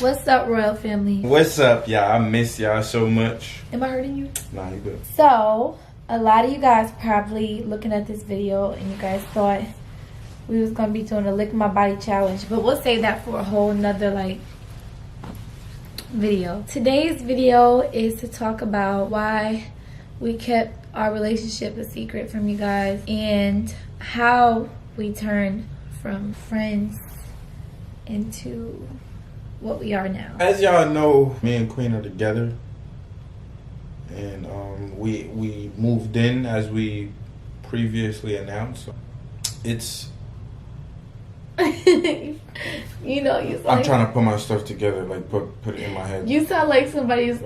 What's up, Royal Family? What's up, y'all? I miss y'all so much. Am I hurting you? Nah, you good. So, a lot of you guys probably looking at this video and you guys thought we was going to be doing a lick my body challenge. But we'll save that for a whole nother, video. Today's video is to talk about why we kept our relationship a secret from you guys and how we turned from friends into what we are now. As y'all know, me and Queen are together, and we moved in as we previously announced. It's I'm trying to put my stuff together, like put it in my head. You sound like somebody's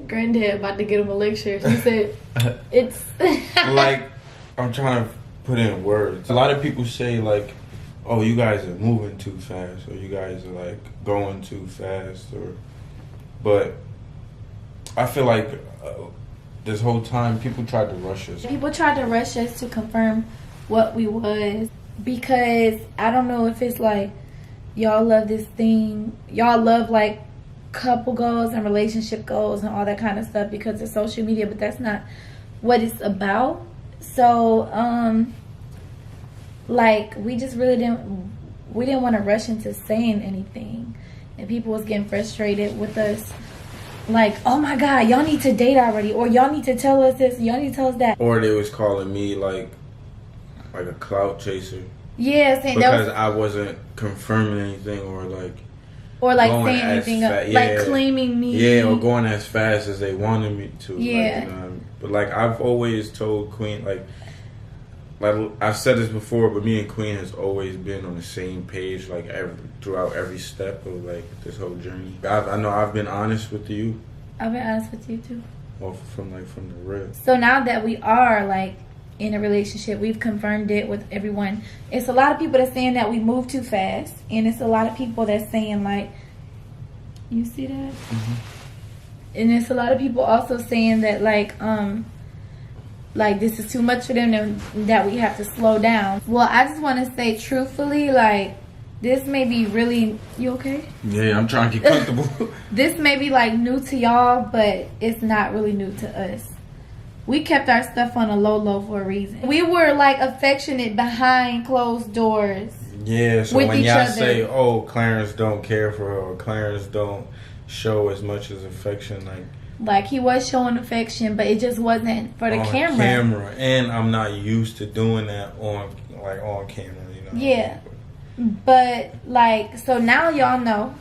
granddad about to get him a lecture. She said it's like I'm trying to put in words. A lot of people say like, oh, you guys are moving too fast, or you guys are like going too fast, but I feel like this whole time people tried to rush us. People tried to rush us to confirm what we was, because I don't know if it's like y'all love this thing, y'all love like couple goals and relationship goals and all that kind of stuff because of social media, but that's not what it's about. So like we just really didn't want to rush into saying anything, and people was getting frustrated with us, like, oh my god, y'all need to date already, or y'all need to tell us this, y'all need to tell us that. Or they was calling me like a clout chaser. Yeah, saying because I wasn't confirming anything, or saying anything like claiming me. Yeah, or going as fast as they wanted me to. Yeah. But like I've always told Queen, like I've said this before, but me and Queen has always been on the same page, like throughout every step of like this whole journey. I know I've been honest with you. I've been honest with you too. Well, from the rip. So now that we are like in a relationship, we've confirmed it with everyone. It's a lot of people that's saying that we move too fast, and it's a lot of people that's saying like, you see that? Mm-hmm. And it's a lot of people also saying that like this is too much for them and that we have to slow down. Well, I just want to say truthfully, like, this may be really, you okay? Yeah, I'm trying to get comfortable. This may be like new to y'all, but it's not really new to us. We kept our stuff on a low for a reason. We were like affectionate behind closed doors. Yeah, so when y'all say, oh, Clarence don't care for her, or Clarence don't show as much as affection, like he was showing affection, but it just wasn't for the camera. And I'm not used to doing that on camera, you know. Yeah. But like, so now y'all know,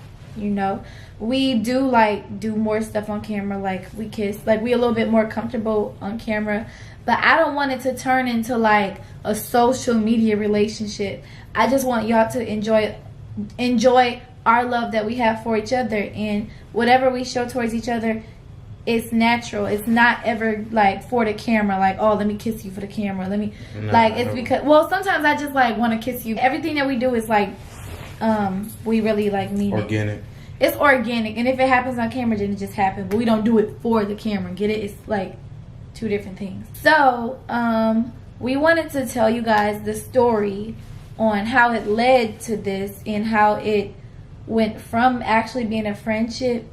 we do more stuff on camera, like we kiss, like we a little bit more comfortable on camera, but I don't want it to turn into like a social media relationship. I just want y'all to enjoy our love that we have for each other, and whatever we show towards each other, it's natural. It's not ever like for the camera, like, oh, let me kiss you for the camera, it's because, well, sometimes I just like want to kiss you. Everything that we do is like we really like mean organic. It's organic, and if it happens on camera, then it just happens, but we don't do it for the camera. Get it? It's like two different things. So we wanted to tell you guys the story on how it led to this and how it went from actually being a friendship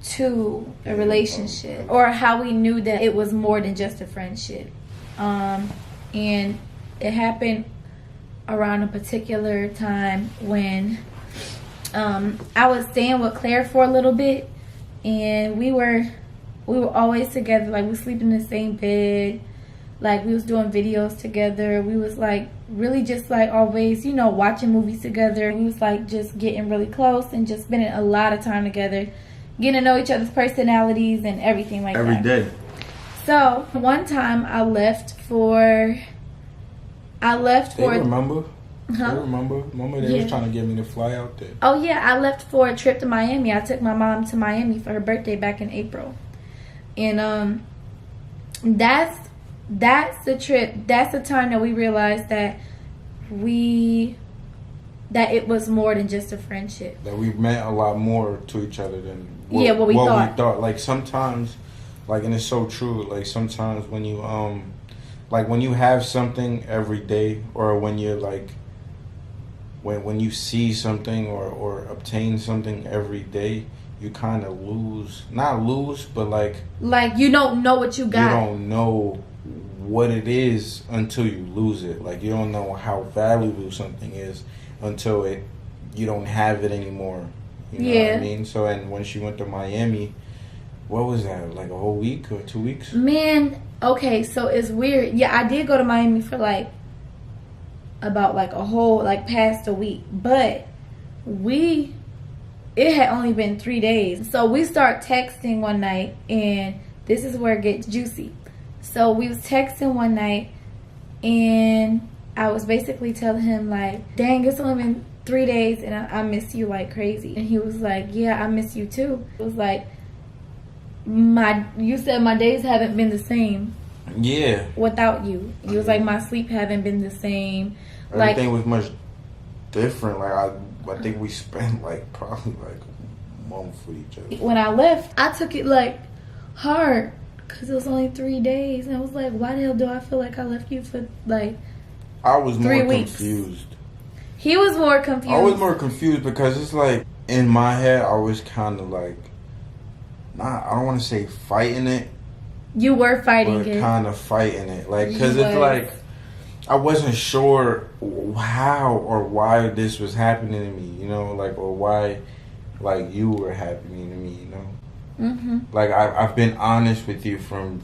to a relationship, or how we knew that it was more than just a friendship. And it happened around a particular time when I was staying with Claire for a little bit, and we were always together. Like, we sleep in the same bed, like we was doing videos together, we was like really just like always, watching movies together. We was like just getting really close and just spending a lot of time together, getting to know each other's personalities and everything like every that. Every day. So one time I left for. They remember? Huh? They remember they was trying to get me to fly out there. Oh yeah, I left for a trip to Miami. I took my mom to Miami for her birthday back in April, and that's the trip. That's the time that we realized that it was more than just a friendship. That we meant a lot more to each other than what we thought. Like sometimes, like, and it's so true. Like sometimes when you like when you have something every day, or when you're like when you see something or obtain something every day, you kind of not lose, but like you don't know what you got. You don't know what it is until you lose it. Like, you don't know how valuable something is until you don't have it anymore. You know what I mean? So, and when she went to Miami, what was that, like a whole week or 2 weeks? Man, okay, so it's weird. Yeah, I did go to Miami for like about like a whole, like past a week, but it had only been 3 days. So we start texting one night, and this is where it gets juicy. So we was texting one night, and I was basically telling him like, dang, it's only been 3 days and I miss you like crazy. And he was like, yeah, I miss you too. It was like, you said my days haven't been the same. Yeah. Without you. He was like, my sleep haven't been the same. Everything was much different. Like, I think we spent like probably like a month with each other. When I left, I took it like hard because it was only 3 days. And I was like, why the hell do I feel like I left you for like I was 3 more weeks. confused. He was more confused. I was more confused because it's like, in my head, I was kind of like, I don't want to say fighting it. You were fighting it. Kind of fighting it. Like, because it's like, I wasn't sure how or why this was happening to me, you know, like, or why, like, you were happening to me, you know. Mm-hmm. Like, I've been honest with you from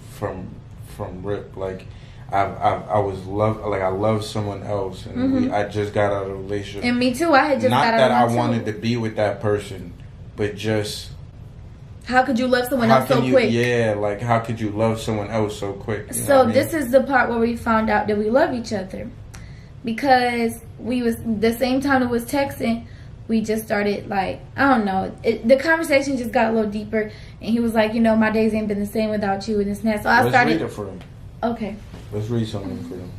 rip. Like, I loved someone else, and I just got out of a relationship. And me too. I had just not got out that of I wanted to be with that person, but just how could you love someone else so quick? Yeah, like, how could you love someone else so quick? So this is the part where we found out that we love each other, because we was the same time it was texting. We just started, like, I don't know. The conversation just got a little deeper, and he was like, you know, my days ain't been the same without you and this and that. So I started. Let's read it for him. Okay. Let's read something for him.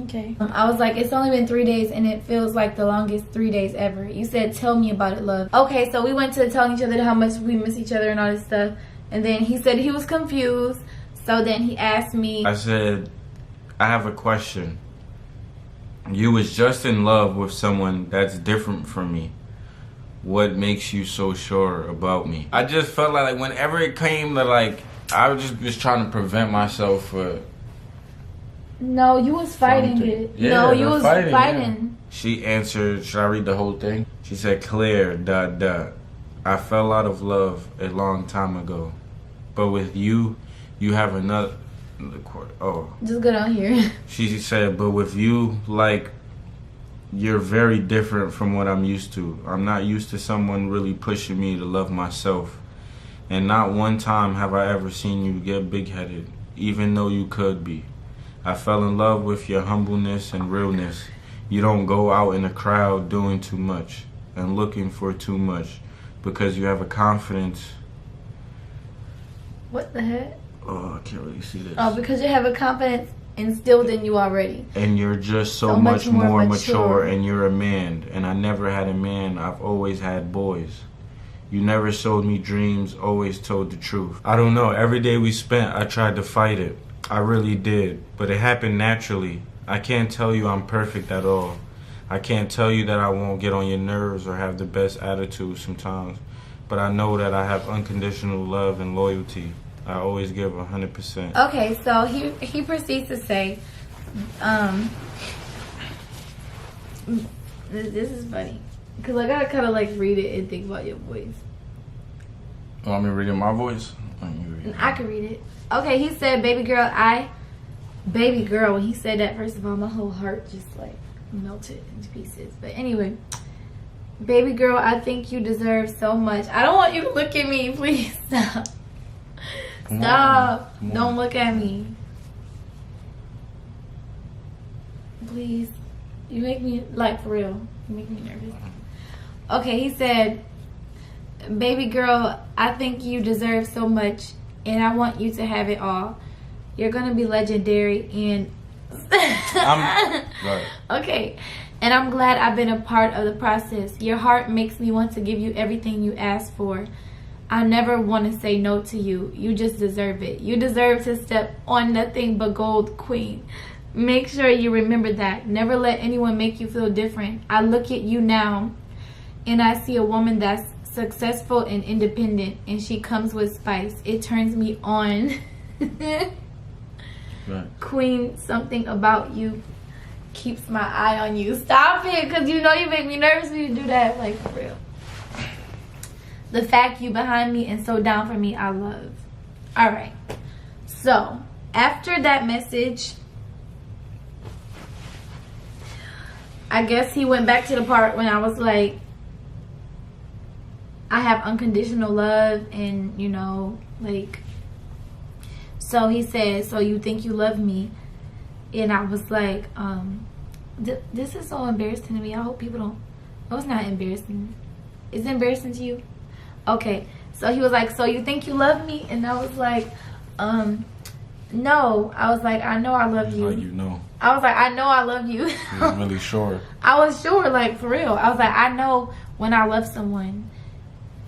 Okay. I was like, it's only been 3 days, and it feels like the longest 3 days ever. You said, tell me about it, love. Okay, so we went to telling each other how much we miss each other and all this stuff. And then he said he was confused. So then he asked me. I said, I have a question. You was just in love with someone that's different from me. What makes you so sure about me? I just felt like whenever it came to, like, I was trying to prevent myself for. No, you was fighting it. Yeah, no, you was fighting. Yeah. She answered, should I read the whole thing? She said, Claire, ... I fell out of love a long time ago. But with you, you have another. Oh. Just go down here. She said, but with you, like, you're very different from what I'm used to. I'm not used to someone really pushing me to love myself. And not one time have I ever seen you get big-headed, even though you could be. I fell in love with your humbleness and realness. You don't go out in a crowd doing too much and looking for too much because you have a confidence. What the heck? Oh, I can't really see this. Oh, because you have a confidence instilled in you already. And you're just so much more mature, and you're a man. And I never had a man. I've always had boys. You never sold me dreams, always told the truth. I don't know. Every day we spent, I tried to fight it. I really did. But it happened naturally. I can't tell you I'm perfect at all. I can't tell you that I won't get on your nerves or have the best attitude sometimes. But I know that I have unconditional love and loyalty. I always give 100%. Okay, so he proceeds to say, this is funny. Because I gotta kind of like read it and think about your voice. You want me to read it in my voice? I can read it. Okay, he said, baby girl, when he said that, first of all, my whole heart just like melted into pieces. But anyway, baby girl, I think you deserve so much. I don't want you to look at me, please stop. Stop. Don't look at me. Please. You make me, like, for real. You make me nervous. Okay, he said, baby girl, I think you deserve so much, and I want you to have it all. You're going to be legendary, and... Okay. And I'm glad I've been a part of the process. Your heart makes me want to give you everything you ask for. I never want to say no to you. You just deserve it. You deserve to step on nothing but gold, queen. Make sure you remember that. Never let anyone make you feel different. I look at you now and I see a woman that's successful and independent, and she comes with spice. It turns me on. Right. Queen, something about you keeps my eye on you. Stop it, because you know you make me nervous when you do that. Like, for real. The fact you behind me and so down for me, I love. All right. So, after that message, I guess he went back to the part when I was like, I have unconditional love, and, you know, like, so he said, so you think you love me? And I was like, this is so embarrassing to me. I hope people don't. Oh, it's not embarrassing. Is it embarrassing to you? Okay. So he was like, so you think you love me? And I was like, no. I was like, I know I love you. Like, you know. I was like, I know I love you. You was really sure. I was sure, like, for real. I was like, I know when I love someone,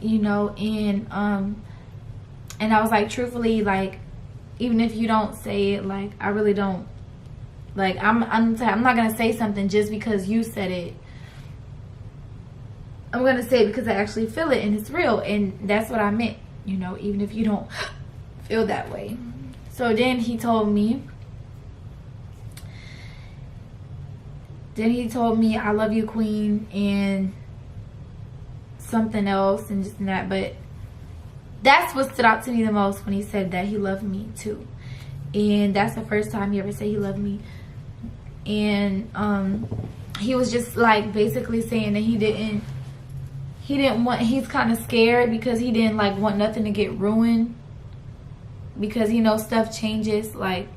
you know, and I was like, truthfully, like, even if you don't say it, like, I really don't. Like, I'm not gonna say something just because you said it. I'm gonna say it because I actually feel it and it's real, and that's what I meant, you know, even if you don't feel that way. So then he told me, I love you, Queen, and something else and just that. But that's what stood out to me the most, when he said that he loved me too. And that's the first time he ever said he loved me. And he was just like basically saying that he didn't want, he's kind of scared because he didn't like want nothing to get ruined, because, you know, stuff changes, like,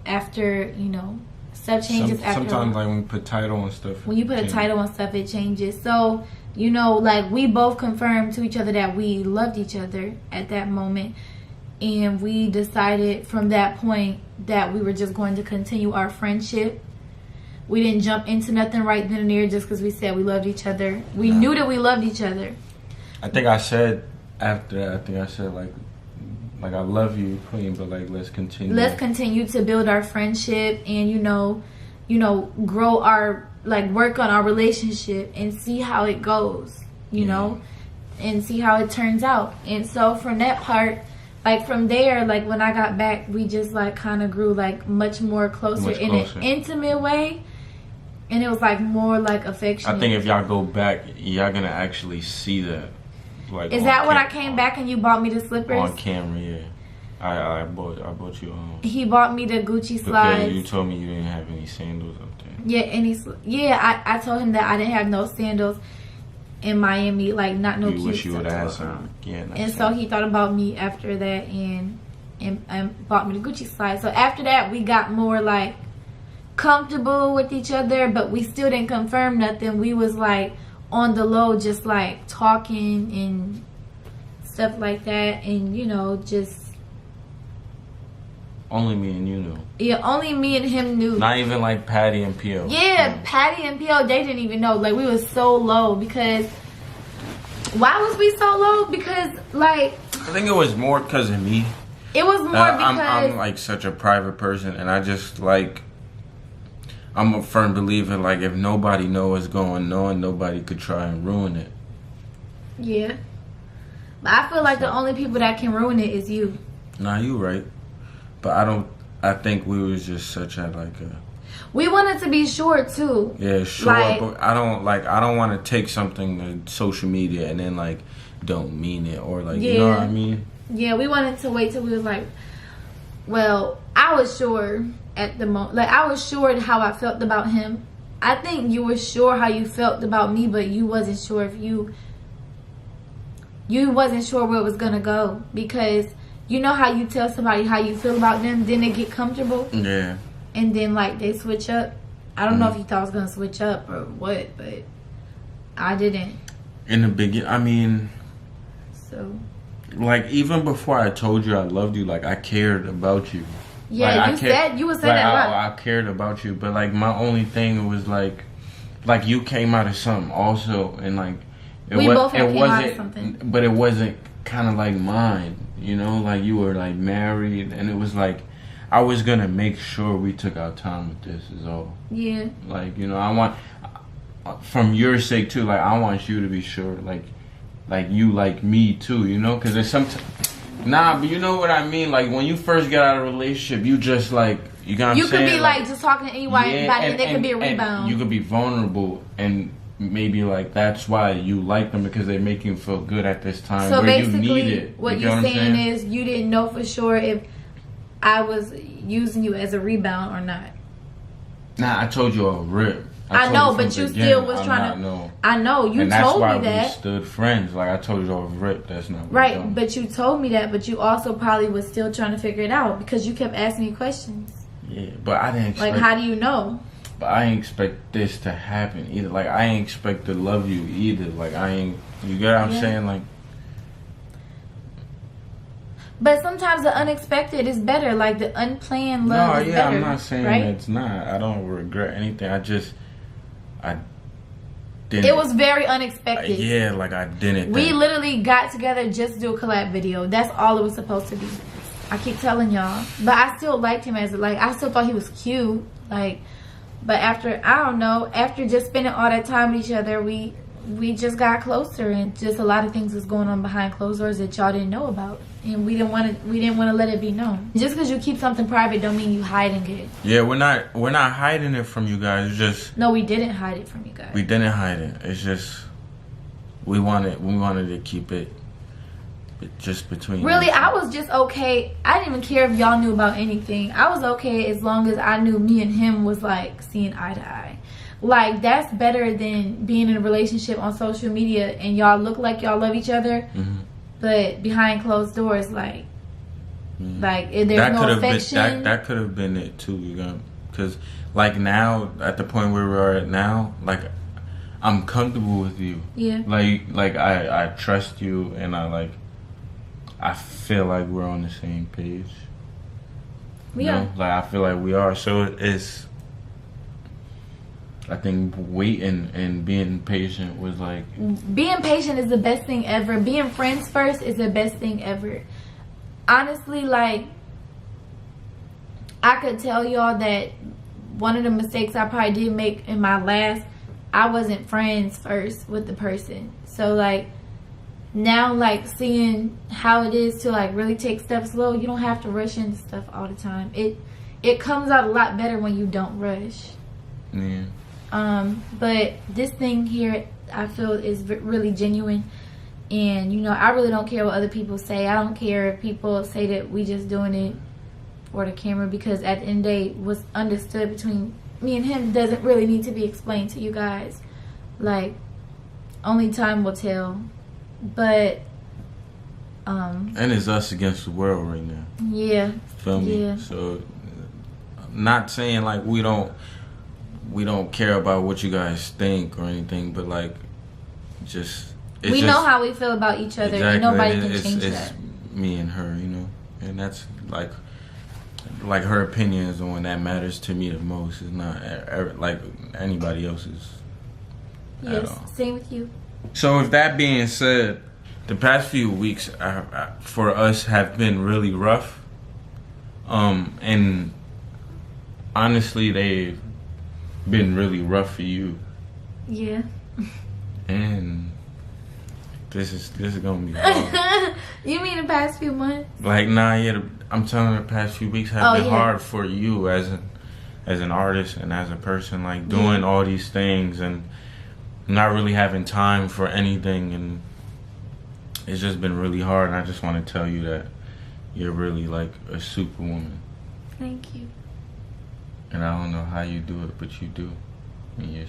after, you know, stuff changes after. Sometimes, like, when you put title and stuff. When you put a title on stuff, it changes. So, you know, like, we both confirmed to each other that we loved each other at that moment. And we decided from that point that we were just going to continue our friendship. We didn't jump into nothing right then and there just because we said we loved each other. We knew that we loved each other. I think I said after that, like I love you, Queen, but like let's continue. Let's continue to build our friendship and, you know, grow our, like, work on our relationship and see how it goes, you know, and see how it turns out. And so from that part, like, from there, like, when I got back, we just, like, kind of grew, like, much more closer in an intimate way. And it was, like, more, like, affectionate. I think if y'all go back, y'all gonna actually see that. Like, is that when I came back and you bought me the slippers? On camera, yeah. I bought you. He bought me the Gucci slides. Because you told me you didn't have any sandals up there. Yeah, I told him that I didn't have no sandals in Miami, like, not no cute wish you stuff. would have some. Yeah, and so he thought about me after that and bought me the Gucci slides. So after that, we got more, like, comfortable with each other, but we still didn't confirm nothing. We was, like, on the low, just, like, talking and stuff like that, and, you know, just only me and you knew. Yeah, only me and him knew. Not even like Patty and P.O. Yeah, Patty and P.O., they didn't even know. Like, we was so low because... Why was we so low? Because, like... I think it was more because of me. It was more because... I'm like such a private person, and I just, like... I'm a firm believer, like, if nobody know what's going on, nobody could try and ruin it. Yeah. But I feel like the only people that can ruin it is you. Nah, you right. But I think we was just such a, like, a... We wanted to be sure, too. Yeah, sure, like, but I don't want to take something to social media and then, like, don't mean it, or, like, you know what I mean? Yeah, we wanted to wait till we was like... Well, I was sure at the moment. Like, I was sure how I felt about him. I think you were sure how you felt about me, but you wasn't sure if you wasn't sure where it was gonna go, because you know how you tell somebody how you feel about them, then they get comfortable. Yeah. And then, like, they switch up. I don't know if you thought I was gonna switch up or what, but I didn't. In the beginning, I mean. So. Like, even before I told you I loved you, like, I cared about you. Yeah, like, you was saying that a lot. I cared about you, but, like, my only thing was, like you came out of something also, and, like, we both came out of something. But it wasn't kind of like mine, you know? Like, you were, like, married, and it was, like, I was gonna make sure we took our time with this. Is all. Yeah. Like, you know, I want, from your sake too. Like, I want you to be sure. Like you like me too. You know, because there's sometimes. Nah, but you know what I mean. Like when you first get out of a relationship, you just like you got. You could be like just talking to anybody, and it could be a and rebound. you could be vulnerable, and maybe like that's why you like them, because they make you feel good at this time. So where basically, you need it. what you you're saying is you didn't know for sure if I was using you as a rebound or not. Nah, I told you a rip. I know, but you still was trying to. Know. I know you and that's told why me that. we stood friends. Like I told you a rip. That's not what right. But you told me that. But you also probably was still trying to figure it out because you kept asking me questions. Yeah, but I didn't expect. Like, how do you know? But I ain't expect this to happen either. Like I ain't expect to love you either. Like I ain't. You get what I'm saying? Like. But sometimes the unexpected is better. Like the unplanned love is better. I'm not saying right? it's not. I don't regret anything. I didn't. It was very unexpected. Yeah, like I didn't. We literally got together just to do a collab video. That's all it was supposed to be. I keep telling y'all. But I still liked him as, like, I still thought he was cute. Like, but after, I don't know, after just spending all that time with each other, we just got closer, and just a lot of things was going on behind closed doors that y'all didn't know about, and we didn't want to let it be known. Just because you keep something private don't mean you hiding it. Yeah, we're not hiding it from you guys. It's just no, we didn't hide it from you guys. We didn't hide it. It's just we wanted to keep it just between. Really, I was just okay. I didn't even care if y'all knew about anything. I was okay as long as I knew me and him was like seeing eye to eye. Like, that's better than being in a relationship on social media and y'all look like y'all love each other, but behind closed doors, like there's no affection. That could have been it too, you know, because like now at the point where we are at now, like I'm comfortable with you. Yeah. Like I trust you, and I feel like we're on the same page. We are. Like I feel like we are. So it's. I think waiting and being patient was like... Being patient is the best thing ever. Being friends first is the best thing ever. Honestly, like, I could tell y'all that one of the mistakes I probably did make in my last, I wasn't friends first with the person. So, like, now, like, seeing how it is to, like, really take steps slow, you don't have to rush into stuff all the time. It comes out a lot better when you don't rush. Yeah. But this thing here, I feel is really genuine, and you know, I really don't care what other people say. I don't care if people say that we just doing it for the camera, because at the end of the day, what's understood between me and him doesn't really need to be explained to you guys. Like, only time will tell. But and it's us against the world right now. Yeah. Feel me? Yeah. So, I'm not saying like we don't care about what you guys think or anything, but like, we know how we feel about each other, and nobody can change that. It's me and her, you know, and that's like her opinion is the one that matters to me the most. It's not like anybody else's. Yes, same with you. So with that being said, the past few weeks for us have been really rough, and honestly, they've been really rough for you. Yeah. And this is gonna be hard. You mean the past few months? Like, nah, yeah. I'm telling you, the past few weeks have been hard for you as an artist and as a person. Like doing all these things and not really having time for anything, and it's just been really hard. And I just want to tell you that you're really like a superwoman. Thank you. And I don't know how you do it, but you do. And you're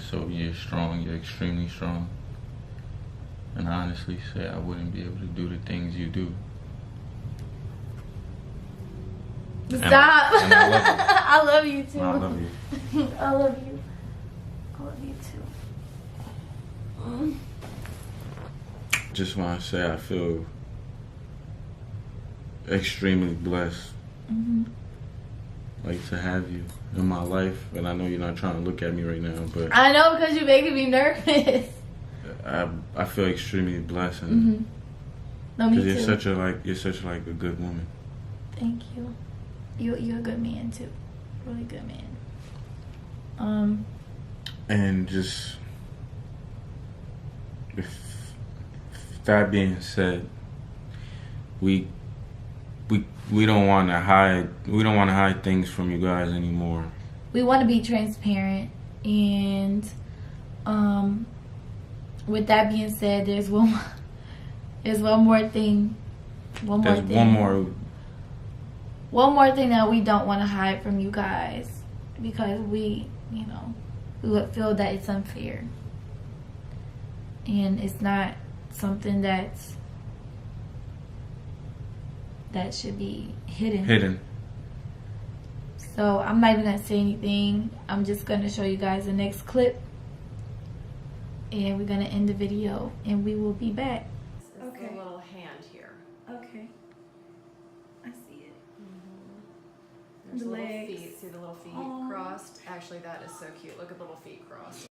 strong. You're extremely strong. And I honestly say I wouldn't be able to do the things you do. Stop. And I love you. I love you too. I love you. I love you. I love you too. Just want to say I feel extremely blessed. Like, to have you in my life. And I know you're not trying to look at me right now, but I know, because you're making me nervous. I feel extremely blessed, and No, me too. you're such a good woman. Thank you. you're a good man too, really good man. And just, if that being said, we don't want to hide. We don't want to hide things from you guys anymore. We want to be transparent, and with that being said, there's one more thing. One more thing that we don't want to hide from you guys, because we would feel that it's unfair, and it's not something that should be hidden. So I'm not even gonna say anything. I'm just gonna show you guys the next clip, and we're gonna end the video, and we will be back. Okay. The little hand here. Okay. I see it. There's The little legs. feet. See the little feet Aw. crossed? Actually, that is so cute. Look at little feet crossed.